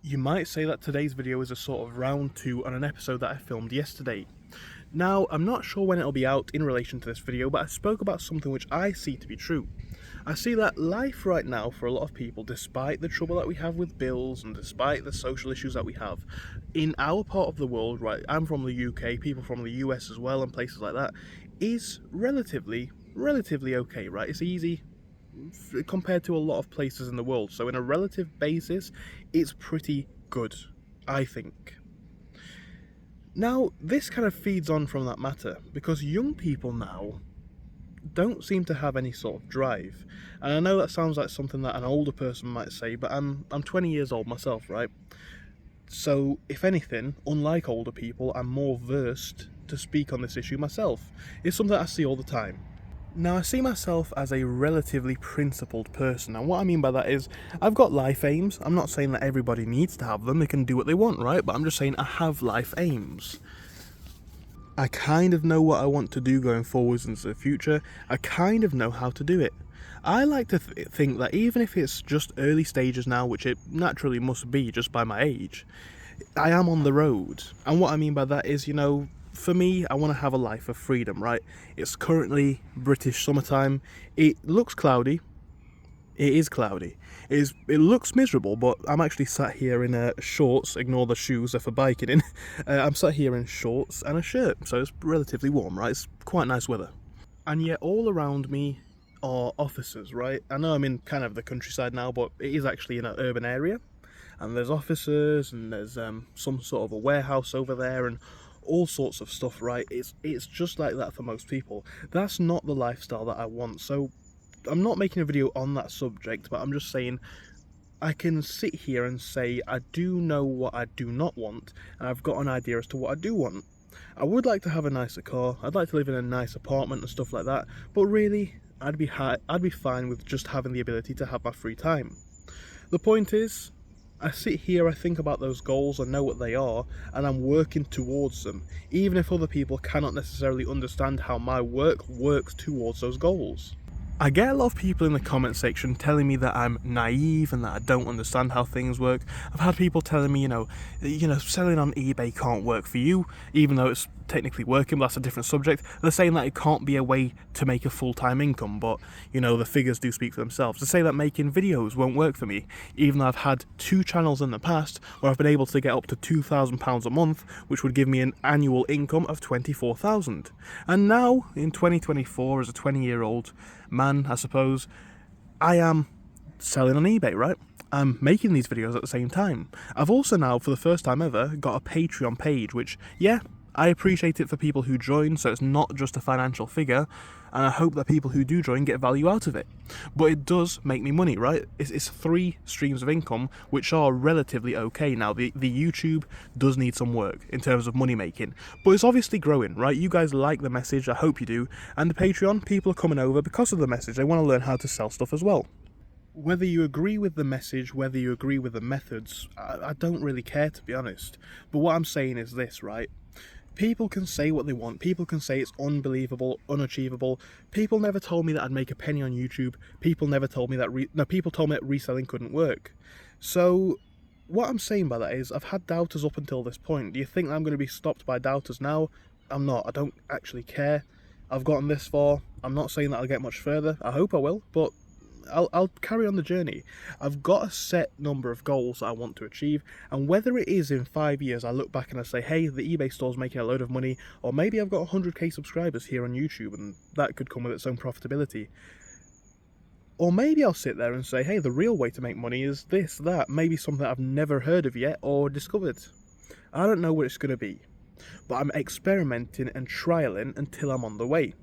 You might say that today's video is a sort of round 2 on an episode that I filmed yesterday. Now, I'm not sure when it'll be out in relation to this video, but I spoke about something which I see to be true. I see that life right now for a lot of people, despite the trouble that we have with bills and despite the social issues that we have, in our part of the world, right, I'm from the UK, people from the US as well and places like that, is relatively okay, right? It's easy compared to a lot of places in the world. So in a relative basis, it's pretty good, I think. Now, this kind of feeds on from that matter, because young people now don't seem to have any sort of drive. And I know that sounds like something that an older person might say, but I'm 20 years old myself, right? So, if anything, unlike older people, I'm more versed to speak on this issue myself. It's something I see all the time. Now, I see myself as a relatively principled person, and what I mean by that is I've got life aims. I'm not saying that everybody needs to have them, they can do what they want, right? But I'm just saying I have life aims. I kind of know what I want to do going forwards into the future. I kind of know how to do it. I like to think that even if it's just early stages now, which it naturally must be just by my age, I am on the road. And what I mean by that is, for me, I want to have a life of freedom, right? It's currently British summertime. It looks cloudy. It is cloudy. It looks miserable, but I'm actually sat here in shorts. Ignore the shoes, they're for biking in. I'm sat here in shorts and a shirt, so it's relatively warm, right? It's quite nice weather. And yet all around me are offices, right? I know I'm in kind of the countryside now, but it is actually in an urban area. And there's offices, and there's some sort of a warehouse over there, and all sorts of stuff, right? It's just like that for most people. That's not the lifestyle that I want. So I'm not making a video on that subject, but I'm just saying I can sit here and say I do know what I do not want, and I've got an idea as to what I do want. I would like to have a nicer car. I'd like to live in a nice apartment and stuff like that, but really I'd be fine with just having the ability to have my free time. The point is, I sit here, I think about those goals, I know what they are, and I'm working towards them, even if other people cannot necessarily understand how my work works towards those goals. I get a lot of people in the comment section telling me that I'm naive and that I don't understand how things work. I've had people telling me, selling on eBay can't work for you, even though it's technically working, but that's a different subject. They're saying that it can't be a way to make a full-time income, but, the figures do speak for themselves. They say that making videos won't work for me, even though I've had 2 channels in the past where I've been able to get up to £2,000 a month, which would give me an annual income of £24,000. And now, in 2024, as a 20-year-old man, I suppose, I am selling on eBay, right? I'm making these videos at the same time. I've also now, for the first time ever, got a Patreon page, which, yeah, I appreciate it for people who join, so it's not just a financial figure, and I hope that people who do join get value out of it. But it does make me money, right? It's 3 streams of income, which are relatively okay. Now, the YouTube does need some work in terms of money making, but it's obviously growing, right? You guys like the message, I hope you do, and the Patreon, people are coming over because of the message. They want to learn how to sell stuff as well. Whether you agree with the message, whether you agree with the methods, I don't really care, to be honest. But what I'm saying is this, right? People can say what they want. People can say it's unbelievable, unachievable. People never told me that I'd make a penny on YouTube. People never told me that people told me that reselling couldn't work. So what I'm saying by that is I've had doubters up until this point. Do you think that I'm going to be stopped by doubters now? I'm not. I don't actually care. I've gotten this far. I'm not saying that I'll get much further. I hope I will, but I'll carry on the journey. I've got a set number of goals that I want to achieve, and whether it is in 5 years I look back and I say, hey, the eBay store's making a load of money, or maybe I've got 100k subscribers here on YouTube and that could come with its own profitability. Or maybe I'll sit there and say, hey, the real way to make money is this, that, maybe something that I've never heard of yet or discovered. I don't know what it's going to be, but I'm experimenting and trialing until I'm on the way.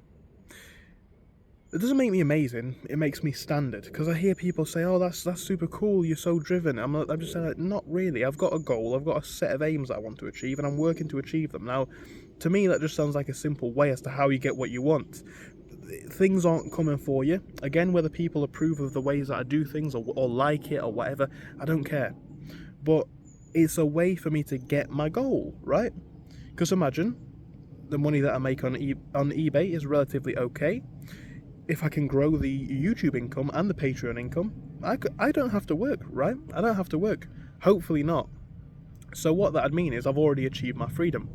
It doesn't make me amazing, it makes me standard, because I hear people say, oh, that's super cool, you're so driven. I'm just saying, like, not really. I've got a goal, I've got a set of aims that I want to achieve, and I'm working to achieve them. Now, to me, that just sounds like a simple way as to how you get what you want. Things aren't coming for you. Again, whether people approve of the ways that I do things, or like it, or whatever, I don't care. But it's a way for me to get my goal, right? Because imagine, the money that I make on eBay is relatively okay. If I can grow the YouTube income and the Patreon income, I don't have to work, right? I don't have to work. Hopefully not. So what that'd mean is I've already achieved my freedom.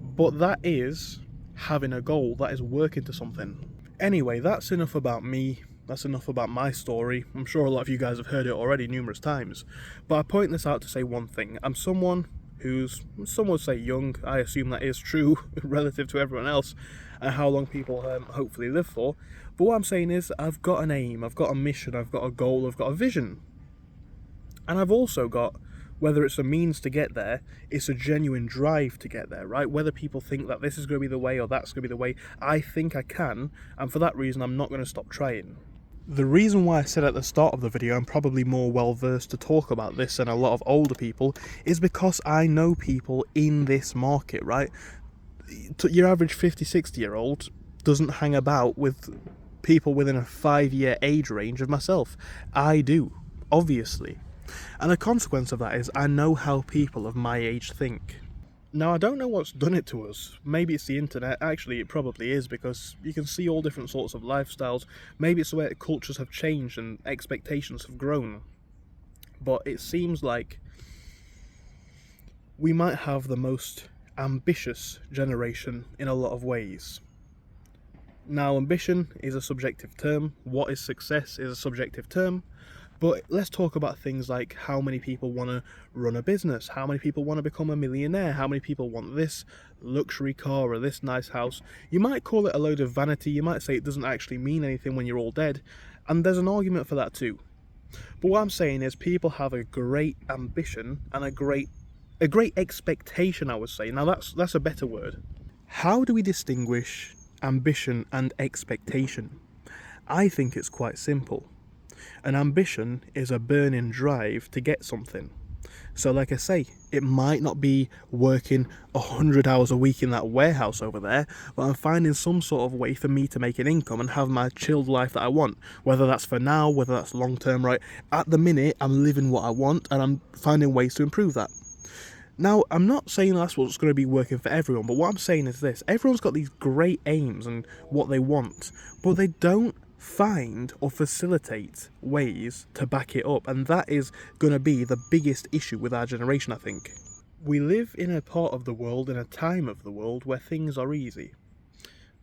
But that is having a goal, that is working to something. Anyway, that's enough about me. That's enough about my story. I'm sure a lot of you guys have heard it already numerous times. But I point this out to say one thing. I'm someone who's, some would say young. I assume that is true relative to everyone else and how long people hopefully live for. But what I'm saying is I've got an aim, I've got a mission, I've got a goal, I've got a vision. And I've also got, whether it's a means to get there, it's a genuine drive to get there, right? Whether people think that this is going to be the way or that's going to be the way, I think I can, and for that reason I'm not going to stop trying. The reason why I said at the start of the video I'm probably more well versed to talk about this than a lot of older people is because I know people in this market, right? Your average 50-60 year old doesn't hang about with people within a 5-year age range of myself. I do, obviously. And a consequence of that is I know how people of my age think. Now, I don't know what's done it to us. Maybe it's the internet. Actually, it probably is, because you can see all different sorts of lifestyles. Maybe it's the way cultures have changed and expectations have grown. But it seems like we might have the most ambitious generation in a lot of ways. Now, ambition is a subjective term. What is success is a subjective term. But let's talk about things like how many people want to run a business, how many people want to become a millionaire, how many people want this luxury car or this nice house. You might call it a load of vanity, you might say it doesn't actually mean anything when you're all dead, and there's an argument for that too. But what I'm saying is people have a great ambition and a great expectation, I would say. Now that's a better word. How do we distinguish ambition and expectation? I think it's quite simple. An ambition is a burning drive to get something. So like I say, it might not be working 100 hours a week in that warehouse over there, but I'm finding some sort of way for me to make an income and have my chilled life that I want. Whether that's for now, whether that's long term, right? At the minute, I'm living what I want and I'm finding ways to improve that. Now, I'm not saying that's what's going to be working for everyone, but what I'm saying is this. Everyone's got these great aims and what they want, but they don't find or facilitate ways to back it up, and that is going to be the biggest issue with our generation, I think. We live in a part of the world, in a time of the world where things are easy.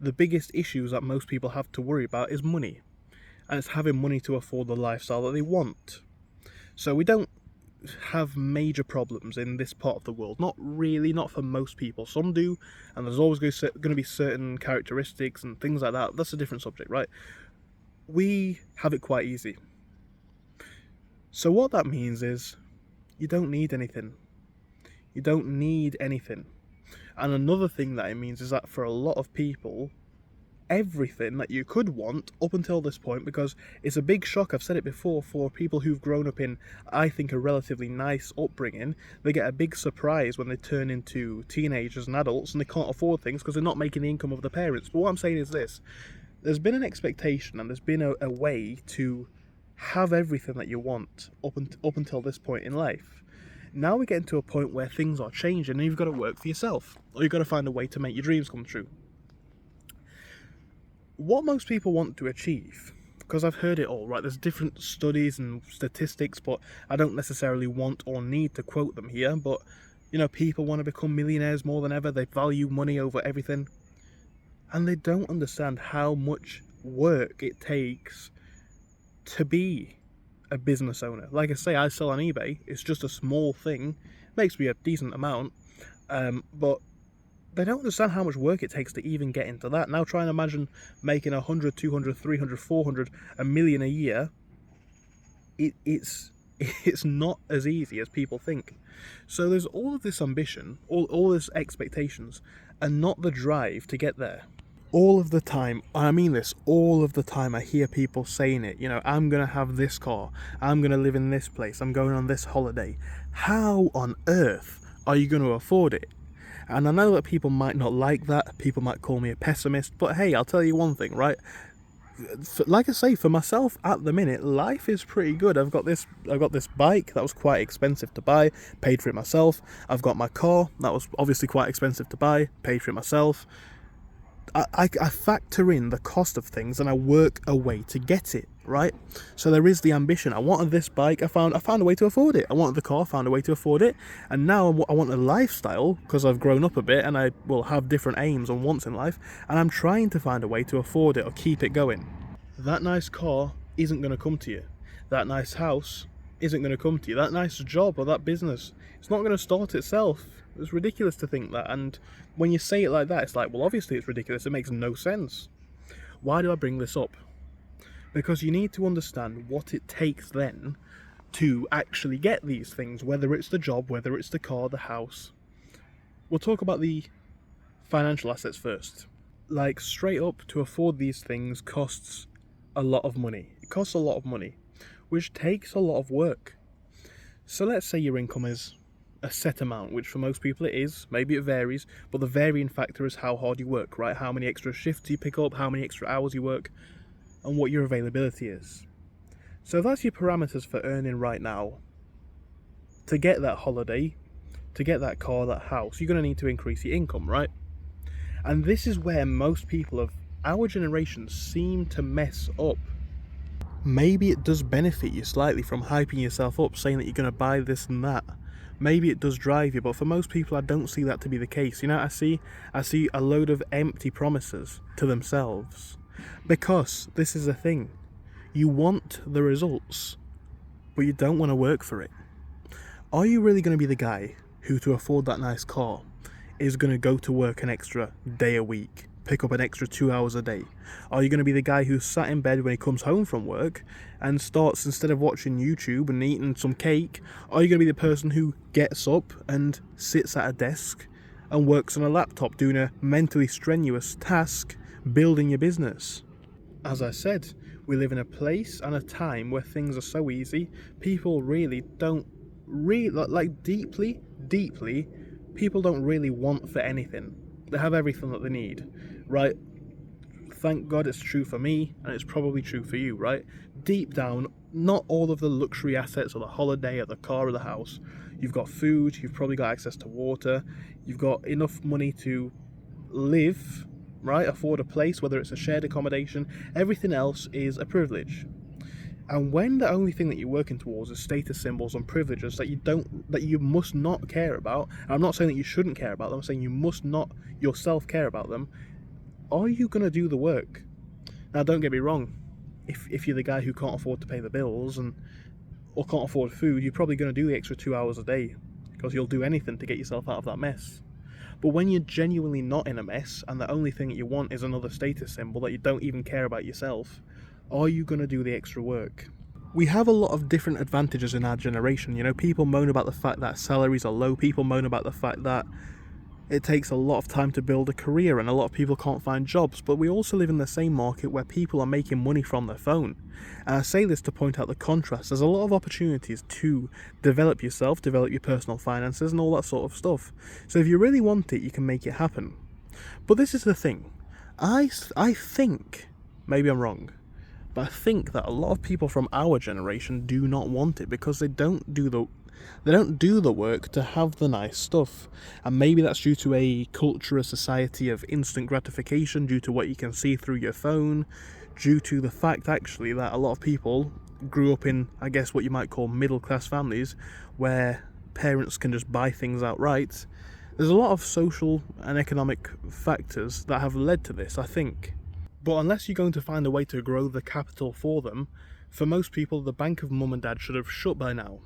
The biggest issues that most people have to worry about is money, and it's having money to afford the lifestyle that they want. So we don't have major problems in this part of the world. Not really, not for most people. Some do, and there's always going to be certain characteristics and things like that. That's a different subject, right? We have it quite easy. So what that means is you don't need anything. You don't need anything. And another thing that it means is that for a lot of people, everything that you could want up until this point, because it's a big shock, I've said it before, for people who've grown up in, I think, a relatively nice upbringing, they get a big surprise when they turn into teenagers and adults and they can't afford things because they're not making the income of the parents. But what I'm saying is this. There's been an expectation and there's been a way to have everything that you want up until this point in life. Now we're getting to a point where things are changing and you've got to work for yourself, or you've got to find a way to make your dreams come true. What most people want to achieve, because I've heard it all, right? There's different studies and statistics, but I don't necessarily want or need to quote them here. But, you know, people want to become millionaires more than ever. They value money over everything. And they don't understand how much work it takes to be a business owner. Like I say, I sell on eBay. It's just a small thing. Makes me a decent amount. But they don't understand how much work it takes to even get into that. Now try and imagine making 100, 200, 300, 400, $1 million a year. It's not as easy as people think. So there's all of this ambition, all this expectations, and not the drive to get there. All of the time, I mean this, all of the time I hear people saying it, you know, I'm going to have this car, I'm going to live in this place, I'm going on this holiday. How on earth are you going to afford it? And I know that people might not like that, people might call me a pessimist, but hey, I'll tell you one thing, right? Like I say, for myself at the minute, life is pretty good. I've got this bike that was quite expensive to buy, paid for it myself. I've got my car that was obviously quite expensive to buy, paid for it myself. I factor in the cost of things and I work a way to get it, right? So there is the ambition. I wanted this bike, I found a way to afford it. I wanted the car, found a way to afford it. And now I want a lifestyle, because I've grown up a bit and I will have different aims and wants in life, and I'm trying to find a way to afford it or keep it going. That nice car isn't going to come to you. That nice house isn't going to come to you. That nice job or that business, it's not going to start itself. It's ridiculous to think that, and when you say it like that, it's like, well, obviously it's ridiculous. It makes no sense. Why do I bring this up? Because you need to understand what it takes then to actually get these things, whether it's the job, whether it's the car, the house. We'll talk about the financial assets first. Like, straight up, to afford these things costs a lot of money. It costs a lot of money, which takes a lot of work. So let's say your income is a set amount, which for most people it is. Maybe it varies, but the varying factor is how hard you work, right? How many extra shifts you pick up, how many extra hours you work, and what your availability is. So that's your parameters for earning right now. To get that holiday, to get that car, that house, you're going to need to increase your income, right? And this is where most people of our generation seem to mess up. Maybe it does benefit you slightly from hyping yourself up, saying that you're going to buy this and that. Maybe it does drive you, but for most people I don't see that to be the case. You know what I see a load of empty promises to themselves. Because this is the thing. You want the results, but you don't want to work for it. Are you really going to be the guy who, to afford that nice car, is going to go to work an extra day a week, pick up an extra 2 hours a day? Are you going to be the guy who's sat in bed when he comes home from work and starts, instead of watching YouTube and eating some cake, are you going to be the person who gets up and sits at a desk and works on a laptop doing a mentally strenuous task, building your business? As I said, we live in a place and a time where things are so easy. People really don't deeply, people don't really want for anything. They have everything that they need, right? Thank God it's true for me, and it's probably true for you, right? Deep down, not all of the luxury assets or the holiday or the car or the house. You've got food, you've probably got access to water, you've got enough money to live, right? Afford a place, whether it's a shared accommodation. Everything else is a privilege. And when the only thing that you're working towards is status symbols and privileges that you must not care about, and I'm not saying that you shouldn't care about them, I'm saying you must not yourself care about them, are you going to do the work? Now, don't get me wrong, if you're the guy who can't afford to pay the bills or can't afford food, you're probably going to do the extra 2 hours a day, because you'll do anything to get yourself out of that mess. But when you're genuinely not in a mess, and the only thing that you want is another status symbol that you don't even care about yourself, are you going to do the extra work? We have a lot of different advantages in our generation. You know, people moan about the fact that salaries are low. People moan about the fact that it takes a lot of time to build a career and a lot of people can't find jobs. But we also live in the same market where people are making money from their phone. And I say this to point out the contrast. There's a lot of opportunities to develop yourself, develop your personal finances and all that sort of stuff. So if you really want it, you can make it happen. But this is the thing. I think, maybe I'm wrong, but I think that a lot of people from our generation do not want it because they don't do the work to have the nice stuff. And maybe that's due to a culture, a society of instant gratification, due to what you can see through your phone, due to the fact actually that a lot of people grew up in, I guess, what you might call middle class families where parents can just buy things outright. There's a lot of social and economic factors that have led to this, I think. But unless you're going to find a way to grow the capital for them, for most people the bank of mum and dad should have shut by now.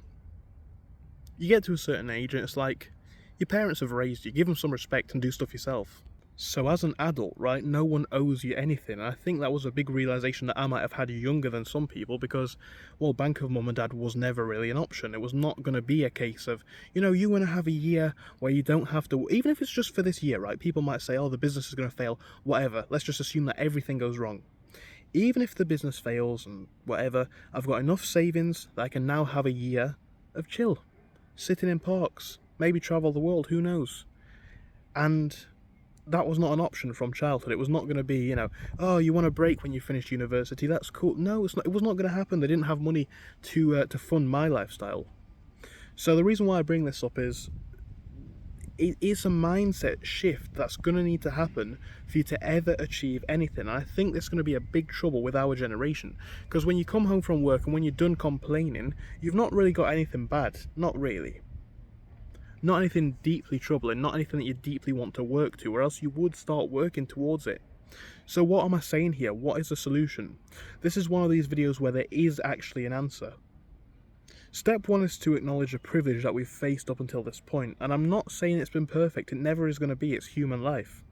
You get to a certain age and it's like, your parents have raised you, give them some respect and do stuff yourself. So as an adult, right, no one owes you anything. And I think that was a big realisation that I might have had younger than some people because, well, bank of mum and dad was never really an option. It was not going to be a case of, you want to have a year where you don't have to, even if it's just for this year, right? People might say, oh, the business is going to fail, whatever. Let's just assume that everything goes wrong. Even if the business fails and whatever, I've got enough savings that I can now have a year of chill, sitting in parks, maybe travel the world, who knows? And that was not an option from childhood. It was not going to be, oh, you want a break when you finish university, that's cool. No, it was not going to happen. They didn't have money to fund my lifestyle. So the reason why I bring this up is, it is a mindset shift that's going to need to happen for you to ever achieve anything. And I think there's going to be a big trouble with our generation, because when you come home from work and when you're done complaining, you've not really got anything bad. Not really. Not anything deeply troubling, not anything that you deeply want to work to, or else you would start working towards it. So what am I saying here? What is the solution? This is one of these videos where there is actually an answer. Step one is to acknowledge the privilege that we've faced up until this point, and I'm not saying it's been perfect, it never is going to be, it's human life.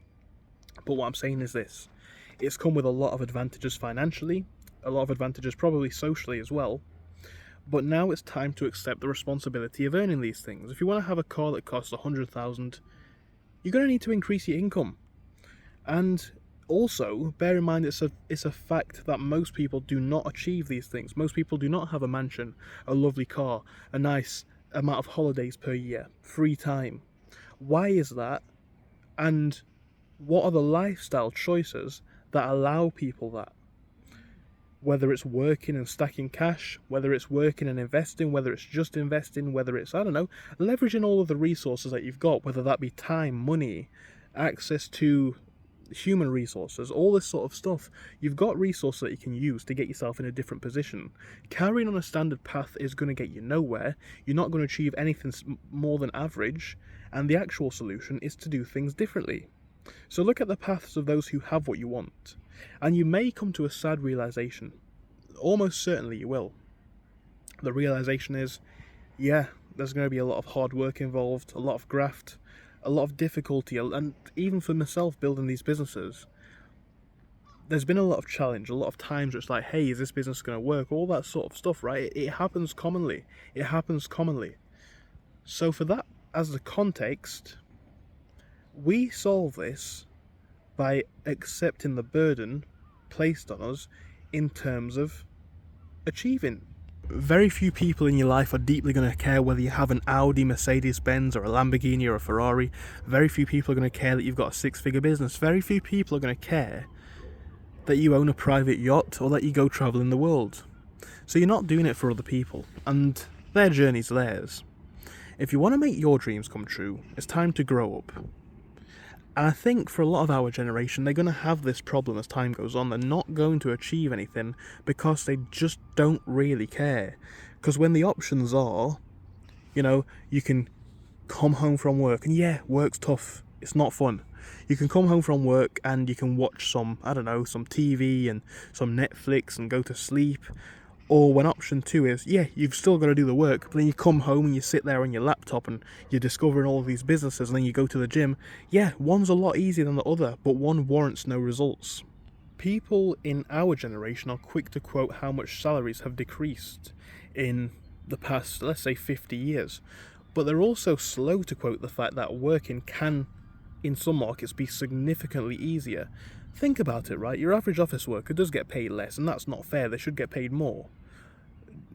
But what I'm saying is this: it's come with a lot of advantages financially, a lot of advantages probably socially as well, but now it's time to accept the responsibility of earning these things. If you want to have a car that costs 100,000, you're going to need to increase your income. And also, bear in mind it's a fact that most people do not achieve these things. Most people do not have a mansion, a lovely car, a nice amount of holidays per year, free time. Why is that? And what are the lifestyle choices that allow people that? Whether it's working and stacking cash, whether it's working and investing, whether it's just investing, whether it's, I don't know, leveraging all of the resources that you've got, whether that be time, money, access to human resources, all this sort of stuff. You've got resources that you can use to get yourself in a different position. Carrying on a standard path is going to get you nowhere. You're not going to achieve anything more than average, and the actual solution is to do things differently. So look at the paths of those who have what you want, and you may come to a sad realization. Almost certainly you will. The realization is, yeah, there's going to be a lot of hard work involved, a lot of graft, a lot of difficulty, and even for myself building these businesses, there's been a lot of challenge, a lot of times where it's like, hey, is this business going to work? All that sort of stuff, right? It happens commonly. It happens commonly. So for that as the context, we solve this by accepting the burden placed on us in terms of achieving. Very few people in your life are deeply going to care whether you have an Audi, Mercedes-Benz, or a Lamborghini, or a Ferrari. Very few people are going to care that you've got a six-figure business. Very few people are going to care that you own a private yacht or that you go traveling the world. So you're not doing it for other people, and their journey's theirs. If you want to make your dreams come true, it's time to grow up. And I think for a lot of our generation, they're going to have this problem as time goes on. They're not going to achieve anything because they just don't really care. Because when the options are, you can come home from work, and yeah, work's tough. It's not fun. You can come home from work and you can watch some TV and some Netflix and go to sleep. Or when option two is, yeah, you've still got to do the work, but then you come home and you sit there on your laptop and you're discovering all of these businesses, and then you go to the gym. Yeah, one's a lot easier than the other, but one warrants no results. People in our generation are quick to quote how much salaries have decreased in the past, let's say, 50 years. But they're also slow to quote the fact that working can, in some markets, be significantly easier. Think about it, right? Your average office worker does get paid less, and that's not fair. They should get paid more.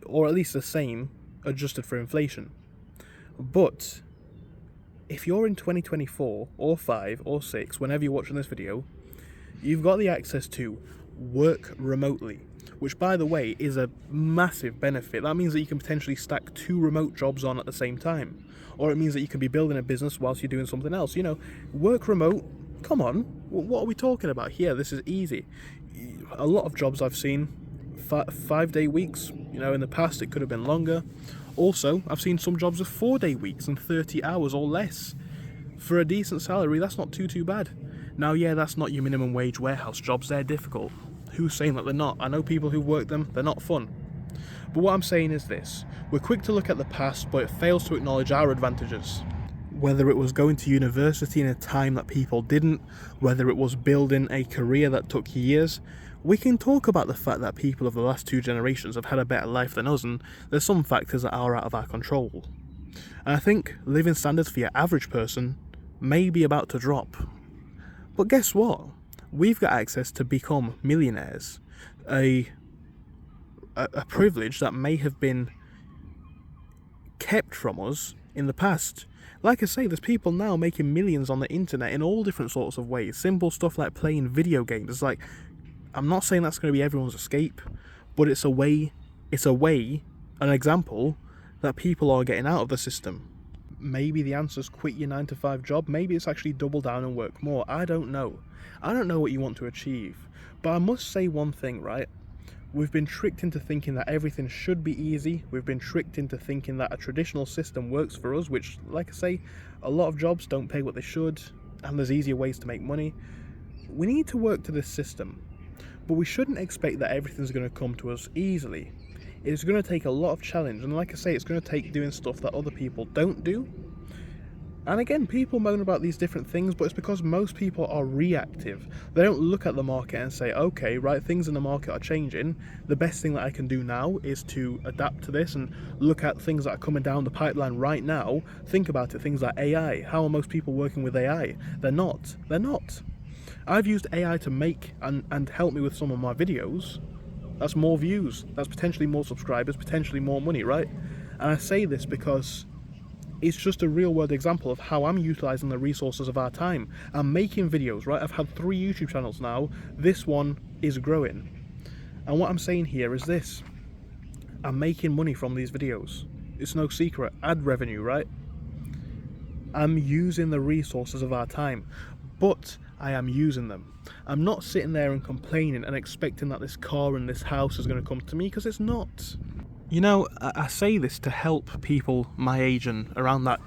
Or at least the same, adjusted for inflation. But if you're in 2024 or 5 or 6, whenever you're watching this video, you've got the access to work remotely, which, by the way, is a massive benefit. That means that you can potentially stack 2 remote jobs on at the same time. Or it means that you can be building a business whilst you're doing something else. Work remote, come on, what are we talking about here? This is easy. A lot of jobs I've seen, 5-day weeks. In the past it could have been longer. Also, I've seen some jobs with 4-day weeks and 30 hours or less. For a decent salary, that's not too bad. Now, yeah, that's not your minimum wage warehouse jobs. They're difficult. Who's saying that they're not? I know people who work them. They're not fun. But what I'm saying is this: we're quick to look at the past, but it fails to acknowledge our advantages. Whether it was going to university in a time that people didn't, whether it was building a career that took years, we can talk about the fact that people of the last 2 generations have had a better life than us, and there's some factors that are out of our control. And I think living standards for your average person may be about to drop. But guess what? We've got access to become millionaires. A privilege that may have been kept from us in the past. Like I say, there's people now making millions on the internet in all different sorts of ways. Simple stuff like playing video games. I'm not saying that's going to be everyone's escape, but it's a way, an example that people are getting out of the system. Maybe the answer's quit your 9 to 5 job. Maybe it's actually double down and work more. I don't know. I don't know what you want to achieve. But I must say one thing, right? We've been tricked into thinking that everything should be easy. We've been tricked into thinking that a traditional system works for us, which, like I say, a lot of jobs don't pay what they should, and there's easier ways to make money. We need to work to this system, but we shouldn't expect that everything's going to come to us easily. It's going to take a lot of challenge, and like I say, it's going to take doing stuff that other people don't do. And again, people moan about these different things, but it's because most people are reactive. They don't look at the market and say, okay, right, things in the market are changing. The best thing that I can do now is to adapt to this and look at things that are coming down the pipeline right now. Think about it, things like AI. How are most people working with AI? They're not. They're not. I've used AI to make and help me with some of my videos. That's more views. That's potentially more subscribers, potentially more money, right? And I say this because it's just a real world example of how I'm utilising the resources of our time. I'm making videos, right? I've had 3 YouTube channels now. This one is growing. And what I'm saying here is this. I'm making money from these videos. It's no secret. Ad revenue, right? I'm using the resources of our time. But I am using them. I'm not sitting there and complaining and expecting that this car and this house is going to come to me, because it's not. You know, I say this to help people my age and around that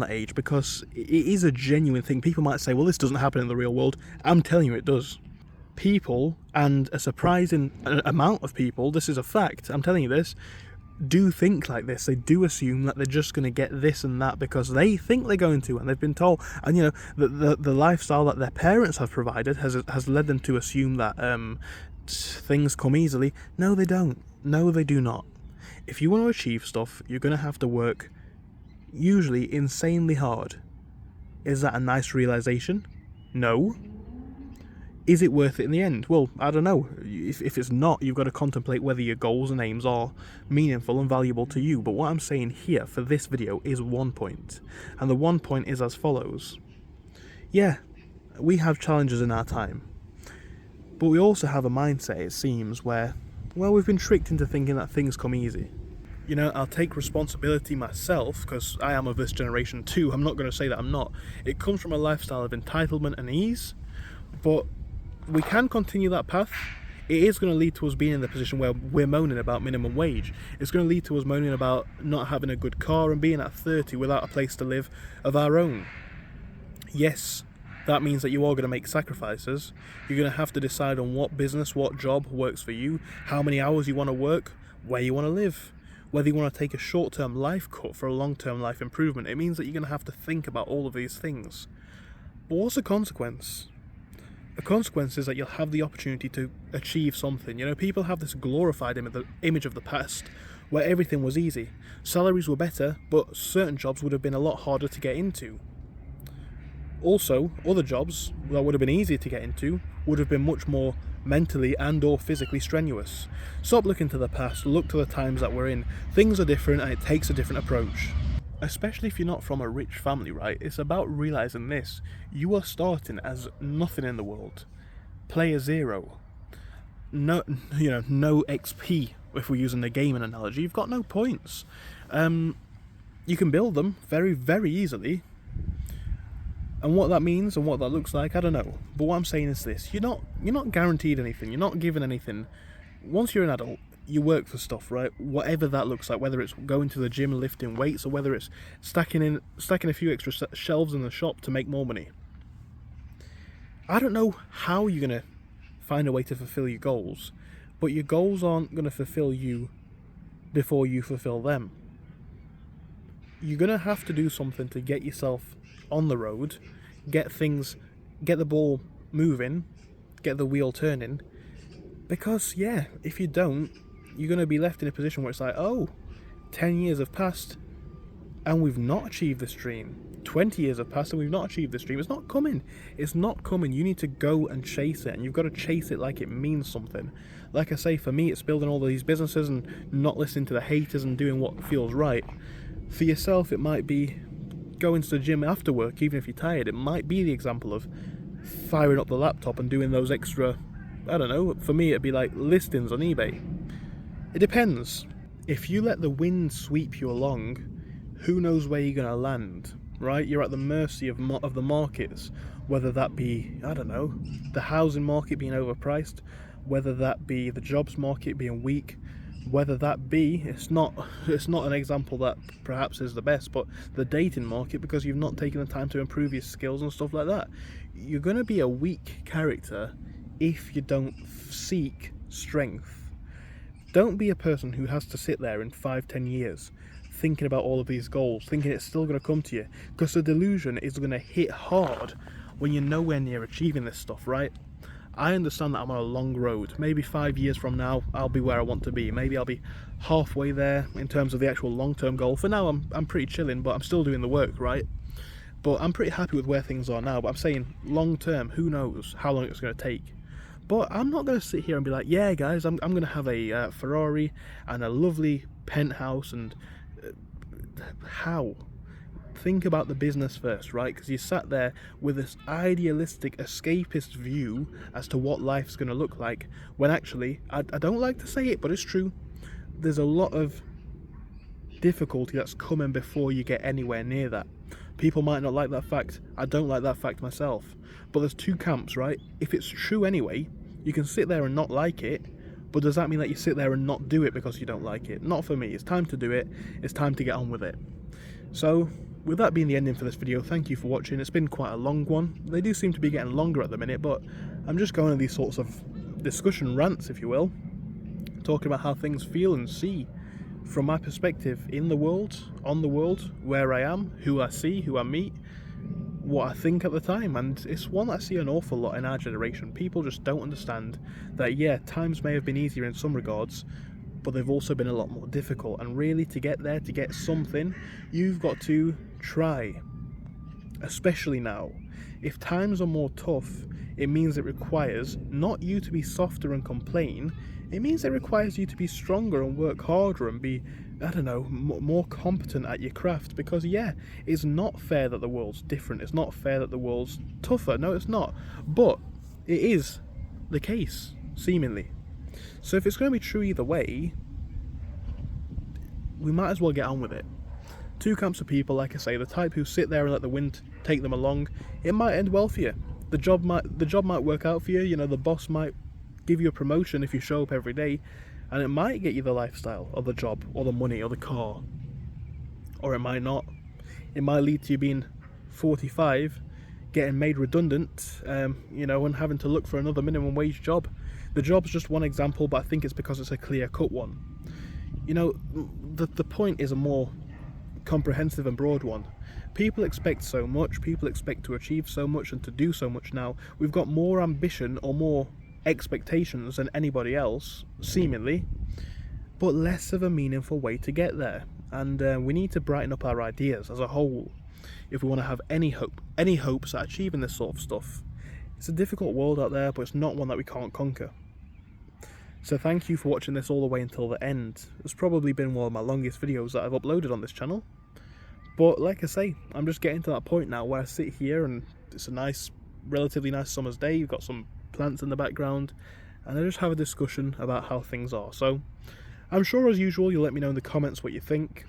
age, because it is a genuine thing. People might say, well, this doesn't happen in the real world. I'm telling you it does. People, and a surprising amount of people, this is a fact, I'm telling you this, do think like this. They do assume that they're just going to get this and that because they think they're going to, and they've been told. And you know, the lifestyle that their parents have provided has led them to assume that things come easily. No, they don't. No, they do not. If you want to achieve stuff, you're going to have to work, usually insanely hard. Is that a nice realization? No. Is it worth it in the end? Well, I don't know. If it's not, you've got to contemplate whether your goals and aims are meaningful and valuable to you. But what I'm saying here for this video is one point. And the one point is as follows. Yeah, we have challenges in our time. But we also have a mindset, it seems, where, well, we've been tricked into thinking that things come easy. You know, I'll take responsibility myself, because I am of this generation too. I'm not going to say that I'm not. It comes from a lifestyle of entitlement and ease, but we can continue that path. It is going to lead to us being in the position where we're moaning about minimum wage. It's going to lead to us moaning about not having a good car and being at 30 without a place to live of our own. Yes, that means that you are going to make sacrifices. You're going to have to decide on what business, what job works for you, how many hours you want to work, where you want to live, whether you want to take a short-term life cut for a long-term life improvement. It means that you're going to have to think about all of these things. But what's the consequence? The consequence is that you'll have the opportunity to achieve something. You know, people have this glorified image of the past where everything was easy. Salaries were better, but certain jobs would have been a lot harder to get into. Also, other jobs that would have been easier to get into would have been much more mentally and or physically strenuous. Stop looking to the past, look to the times that we're in. Things are different and it takes a different approach. Especially if you're not from a rich family, right? It's about realizing this. You are starting as nothing in the world. Player zero. No XP, if we're using the gaming analogy. You've got no points. You can build them very, very easily. And what that means and what that looks like, I don't know. But what I'm saying is this. You're not guaranteed anything. You're not given anything. Once you're an adult, you work for stuff, right? Whatever that looks like, whether it's going to the gym, lifting weights, or whether it's stacking a few extra shelves in the shop to make more money. I don't know how you're going to find a way to fulfill your goals, but your goals aren't going to fulfill you before you fulfill them. You're going to have to do something to get yourself on the road, get the ball moving, get the wheel turning, because, yeah, if you don't, you're going to be left in a position where it's like, oh, 10 years have passed and we've not achieved this dream. 20 years have passed and we've not achieved this dream. It's not coming. It's not coming. You need to go and chase it, and you've got to chase it like it means something. Like I say, for me, it's building all these businesses and not listening to the haters and doing what feels right. For yourself, it might be going to the gym after work, even if you're tired. It might be the example of firing up the laptop and doing those extra, I don't know, for me it'd be like listings on eBay. It depends. If you let the wind sweep you along, who knows where you're going to land, right? You're at the mercy of the markets, whether that be, I don't know, the housing market being overpriced, whether that be the jobs market being weak, whether that be, it's not an example that perhaps is the best, but the dating market, because you've not taken the time to improve your skills and stuff like that. You're going to be a weak character if you don't seek strength. Don't be a person who has to sit there in 5-10 years thinking about all of these goals, thinking it's still going to come to you, because the delusion is going to hit hard when you're nowhere near achieving this stuff, right? I understand that I'm on a long road. Maybe 5 years from now, I'll be where I want to be. Maybe I'll be halfway there in terms of the actual long-term goal. For now, I'm pretty chilling, but I'm still doing the work, right? But I'm pretty happy with where things are now. But I'm saying long-term, who knows how long it's going to take. But I'm not going to sit here and be like, yeah, guys, I'm going to have a Ferrari and a lovely penthouse and... how? Think about the business first, right? Because you sat there with this idealistic, escapist view as to what life's going to look like, when actually, I don't like to say it, but it's true, there's a lot of difficulty that's coming before you get anywhere near that. People might not like that fact. I don't like that fact myself. But there's two camps, right? If it's true anyway, you can sit there and not like it, but does that mean that you sit there and not do it because you don't like it? Not for me. It's time to do it. It's time to get on with it. So, with that being the ending for this video, thank you for watching. It's been quite a long one. They do seem to be getting longer at the minute, but I'm just going to these sorts of discussion rants, if you will, talking about how things feel and see from my perspective in the world, on the world, where I am, who I see, who I meet, what I think at the time. And it's one that I see an awful lot in our generation. People just don't understand that, yeah, times may have been easier in some regards, but they've also been a lot more difficult. And really, to get there, to get something, you've got to try. Especially now. If times are more tough, it means it requires not you to be softer and complain. It means it requires you to be stronger and work harder and be, I don't know, more competent at your craft. Because, yeah, it's not fair that the world's different. It's not fair that the world's tougher. No, it's not. But it is the case, seemingly. So if it's going to be true either way, we might as well get on with it. Two camps of people, like I say, the type who sit there and let the wind take them along. It might end well for you. The job might work out for you. You know, the boss might give you a promotion if you show up every day, and it might get you the lifestyle or the job or the money or the car. Or it might not. It might lead to you being 45, getting made redundant, you know, and having to look for another minimum wage job. The job's just one example, but I think it's because it's a clear-cut one. You know, the point is a more comprehensive and broad one. People expect so much, people expect to achieve so much and to do so much now. We've got more ambition or more expectations than anybody else, seemingly, but less of a meaningful way to get there. And we need to brighten up our ideas as a whole if we want to have any hopes at achieving this sort of stuff. It's a difficult world out there, but it's not one that we can't conquer. So thank you for watching this all the way until the end. It's probably been one of my longest videos that I've uploaded on this channel. But like I say, I'm just getting to that point now where I sit here and it's a nice, relatively nice summer's day. You've got some plants in the background, and I just have a discussion about how things are. So I'm sure, as usual, you'll let me know in the comments what you think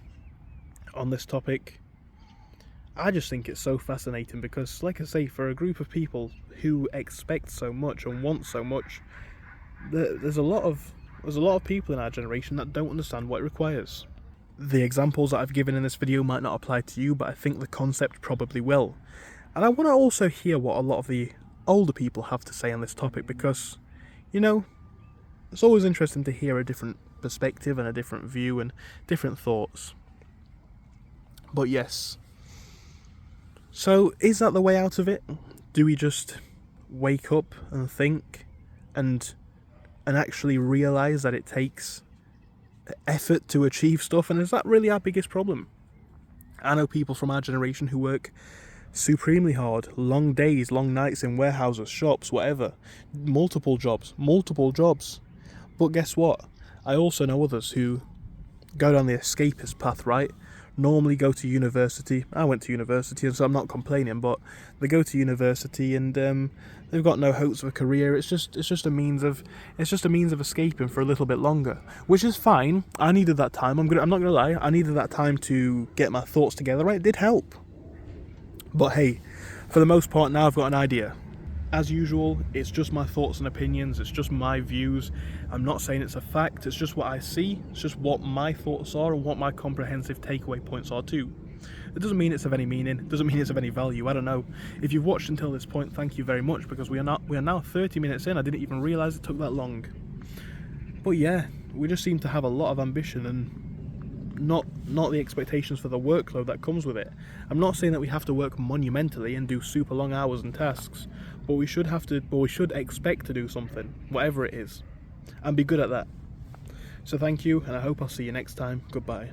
on this topic. I just think it's so fascinating because, like I say, for a group of people who expect so much and want so much, there's a lot of people in our generation that don't understand what it requires. The examples that I've given in this video might not apply to you, but I think the concept probably will. And I want to also hear what a lot of the older people have to say on this topic, because, you know, it's always interesting to hear a different perspective and a different view and different thoughts. But yes. So, is that the way out of it? Do we just wake up and think and actually realise that it takes effort to achieve stuff? And is that really our biggest problem? I know people from our generation who work supremely hard, long days, long nights in warehouses, shops, whatever, multiple jobs. But guess what? I also know others who go down the escapist path, right? normally go to university. I went to university, and so I'm not complaining, but they go to university and they've got no hopes of a career. It's just a means of escaping for a little bit longer, which is fine. I needed that time. I'm not gonna lie. I needed that time to get my thoughts together. Right, it did help. But hey, for the most part, now I've got an idea. As usual, it's just my thoughts and opinions, it's just my views. I'm not saying it's a fact, it's just what I see, it's just what my thoughts are and what my comprehensive takeaway points are too. It doesn't mean it's of any meaning, it doesn't mean it's of any value, I don't know. If you've watched until this point, thank you very much, because we are now 30 minutes in. I didn't even realise it took that long. But yeah, we just seem to have a lot of ambition and not the expectations for the workload that comes with it. I'm not saying that we have to work monumentally and do super long hours and tasks, but we should expect to do something, whatever it is, and be good at that. So thank you, and I hope I'll see you next time. Goodbye.